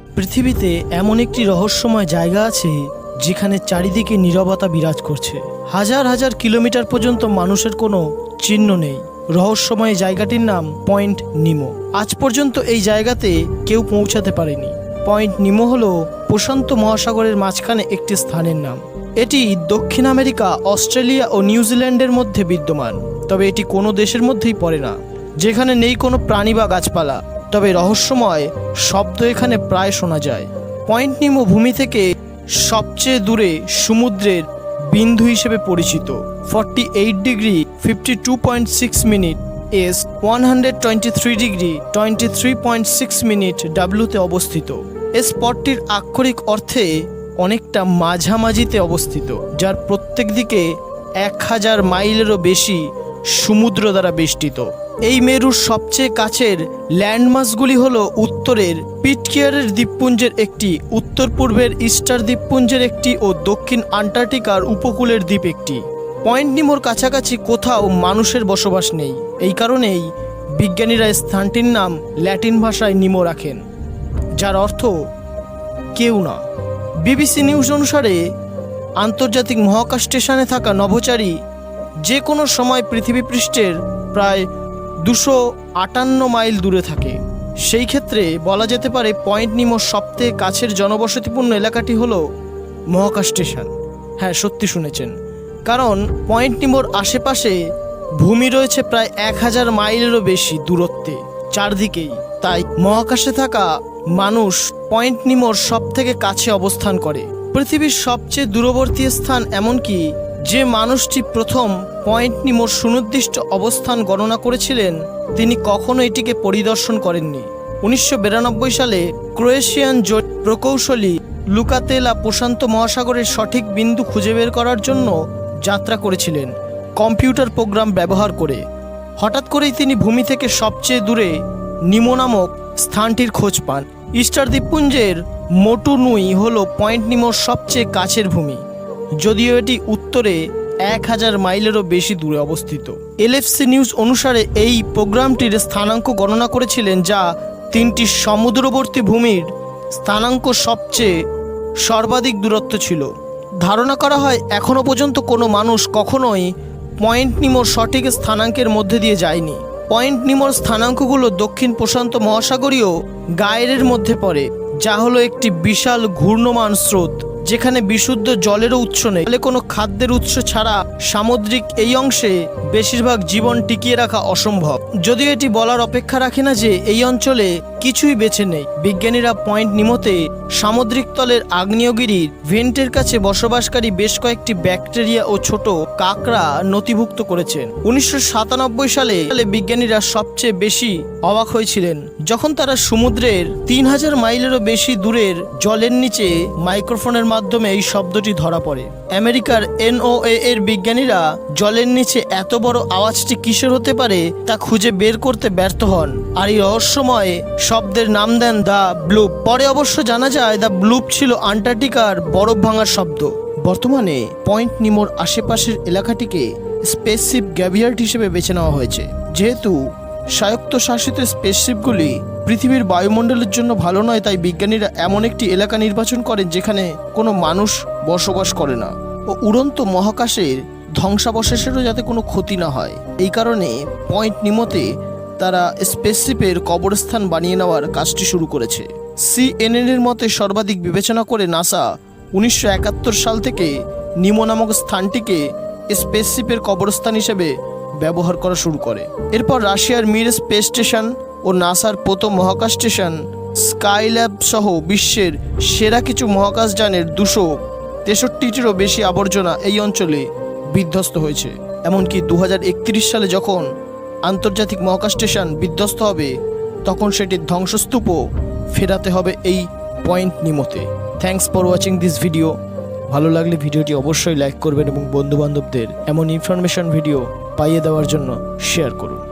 পৃথিবীতে এমন একটি রহস্যময় জায়গা আছে যেখানে চারিদিকে নীরবতা বিরাজ করছে। হাজার হাজার কিলোমিটার পর্যন্ত মানুষের কোনো চিহ্ন নেই। রহস্যময় জায়গাটির নাম পয়েন্ট নিমো। আজ পর্যন্ত এই জায়গাতে কেউ পৌঁছাতে পারেনি। পয়েন্ট নিমো হলো প্রশান্ত মহাসাগরের মাঝখানে একটি স্থানের নাম। এটি দক্ষিণ আমেরিকা, অস্ট্রেলিয়া ও নিউজিল্যান্ডের মধ্যে বিদ্যমান। তবে এটি কোনো দেশের মধ্যেই পড়ে না, যেখানে নেই কোনো প্রাণী বা গাছপালা। তবে রহস্যময় শব্দ এখানে প্রায় শোনা যায়। পয়েন্ট নিমো ভূমি থেকে সবচেয়ে দূরে সমুদ্রের বিন্দু হিসেবে পরিচিত। 48 degree 52.6 minute S, 123 degree 23.6 minute ডাব্লিউতে অবস্থিত। এই স্পটটির আক্ষরিক অর্থে অনেকটা মাঝামাঝিতে অবস্থিত, যার প্রত্যেক দিকে 1000 মাইলেরও বেশি সমুদ্র দ্বারা বেষ্টিত। এই মেরুর সবচেয়ে কাছের ল্যান্ডমাসগুলি হলো উত্তরের পিটকেয়ারের দ্বীপপুঞ্জের একটি, উত্তর পূর্বের ইস্টার দ্বীপপুঞ্জের একটি ও দক্ষিণ আন্টার্কটিকার উপকূলের দ্বীপ একটি। পয়েন্ট নিমোর কাছাকাছি কোথাও মানুষের বসবাস নেই। এই কারণেই বিজ্ঞানীরা স্থানটির নাম ল্যাটিন ভাষায় নিমো রাখেন, যার অর্থ কেউ না। বিবিসি নিউজ অনুসারে আন্তর্জাতিক মহাকাশ স্টেশনে থাকা নভোচারী যে কোনো সময় পৃথিবী পৃষ্ঠের প্রায় 258 মাইল দূরে থাকে। সেই ক্ষেত্রে বলা যেতে পারে পয়েন্ট নিমোর সবথেকে কাছের জনবসতিপূর্ণ এলাকাটি হলো মহাকাশ স্টেশন। হ্যাঁ, সত্যি শুনেছেন, কারণ পয়েন্ট নিমোর আশেপাশে ভূমি রয়েছে প্রায় 1000 মাইলেরও বেশি দূরত্বে চারদিকেই। তাই মহাকাশে থাকা মানুষ পয়েন্ট নিমোর সবথেকে কাছে অবস্থান করে। পৃথিবীর সবচেয়ে দূরবর্তী স্থান, এমনকি যে মানুষটি প্রথম পয়েন্ট নিমোর সুনির্দিষ্ট অবস্থান গণনা করেছিলেন, তিনি কখনো এটিকে পরিদর্শন করেননি। 1992 সালে ক্রোয়েশিয়ান প্রকৌশলী লুকাতেলা প্রশান্ত মহাসাগরের সঠিক বিন্দু খুঁজে বের করার জন্য যাত্রা করেছিলেন কম্পিউটার প্রোগ্রাম ব্যবহার করে। হঠাৎ করেই তিনি ভূমি থেকে সবচেয়ে দূরে নিমো নামক স্থানটির খোঁজ পান। ইস্টার দ্বীপপুঞ্জের মোটু নুই হল পয়েন্ট নিমোর সবচেয়ে কাছের ভূমি, যদিও এটি উত্তরে 1000 মাইলেরও বেশি দূরে অবস্থিত। এলএফসি নিউজ অনুসারে এই প্রোগ্রামটির স্থানাঙ্ক গণনা করেছিলেন, যা 3টি সমুদ্রবর্তী ভূমির স্থানাঙ্ক সবচেয়ে সর্বাধিক দূরত্ব ছিল। ধারণা করা হয় এখনও পর্যন্ত কোনো মানুষ কখনোই পয়েন্ট নিমোর সঠিক স্থানাঙ্কের মধ্যে দিয়ে যায়নি। পয়েন্ট নিমোর স্থানাঙ্কগুলো দক্ষিণ প্রশান্ত মহাসাগরীয় গায়ের মধ্যে পড়ে, যা হলো একটি বিশাল ঘূর্ণমান স্রোত, যেখানে বিশুদ্ধ জলেরও উৎস নেই। ফলে কোনো খাদ্যের উৎস ছাড়া সামুদ্রিক এই অংশে বেশিরভাগ জীবন টিকিয়ে রাখা অসম্ভব। যদিও এটি বলার অপেক্ষা রাখে না যে এই অঞ্চলে কিছুই বেঁচে নেই। বিজ্ঞানীরা পয়েন্ট নিমোতে সামুদ্রিক তলের আগ্নেয়গিরির ভেন্টের কাছে বসবাসকারী বেশ কয়েকটি ব্যাকটেরিয়া ও ছোট কাঁকড়া নথিভুক্ত করেছেন। 1997 সালে বিজ্ঞানীরা সবচেয়ে বেশি অবাক হয়েছিলেন যখন তারা সমুদ্রের 3000 মাইলেরও বেশি দূরের জলের নিচে মাইক্রোফোনের মাধ্যমে এই শব্দটি ধরা পড়ে। আমেরিকার NOAA এর বিজ্ঞানীরা জলের নিচে এত বড় আওয়াজটি কিসের হতে পারে তা খুঁজে বের করতে ব্যর্থ হন, আর এই রহস্যময় শব্দের নাম দেন দ্য ব্লুপ। পরে অবশ্য জানা যায় দ্য ব্লুপ ছিল আন্টার্কটিকার বরফ ভাঙার শব্দ। বর্তমানে পয়েন্ট নিমোর আশেপাশের এলাকাটিকে স্পেসশিপ গ্যাভিয়ার্ড হিসেবে বেছে নেওয়া হয়েছে। যেহেতু স্বায়ত্তশাসিত স্পেসশিপগুলি পৃথিবীর বায়ুমণ্ডলের জন্য ভালো নয়, তাই বিজ্ঞানীরা এমন একটি এলাকা নির্বাচন করেন যেখানে কোনো মানুষ বসবাস করে না ও উড়ন্ত মহাকাশের ধ্বংসাবশেষেরও যাতে কোনো ক্ষতি না হয়। এই কারণে পয়েন্ট নিমোতে তারা স্পেসশিপের কবরস্থান বানিয়ে নেওয়ার কাজটি শুরু করেছে। CNN এর মতে সর্বাধিক বিবেচনা করে নাসা 1971 সাল থেকে নিমো নামক স্থানটিকে স্পেসশিপের কবরস্থান হিসেবে ব্যবহার করা শুরু করে। এরপর রাশিয়ার মির স্পেস স্টেশন ও নাসার প্রথম মহাকাশ স্টেশন স্কাইল্যাব সহ বিশ্বের সেরা কিছু মহাকাশযানের 263টিরও বেশি আবর্জনা এই অঞ্চলে বিধ্বস্ত হয়েছে। এমনকি 2031 সালে যখন আন্তর্জাতিক মহাকাশ স্টেশন বিধ্বস্ত হবে, তখন সেটির ধ্বংসস্তূপও ফেরাতে হবে এই পয়েন্ট নিমোতে। Thanks for watching this video. ভালো লাগলে ভিডিওটি অবশ্যই লাইক করবেন এবং বন্ধুবান্ধবদের এমন ইনফরমেশন ভিডিও পাইয়ে দেওয়ার জন্য শেয়ার করুন।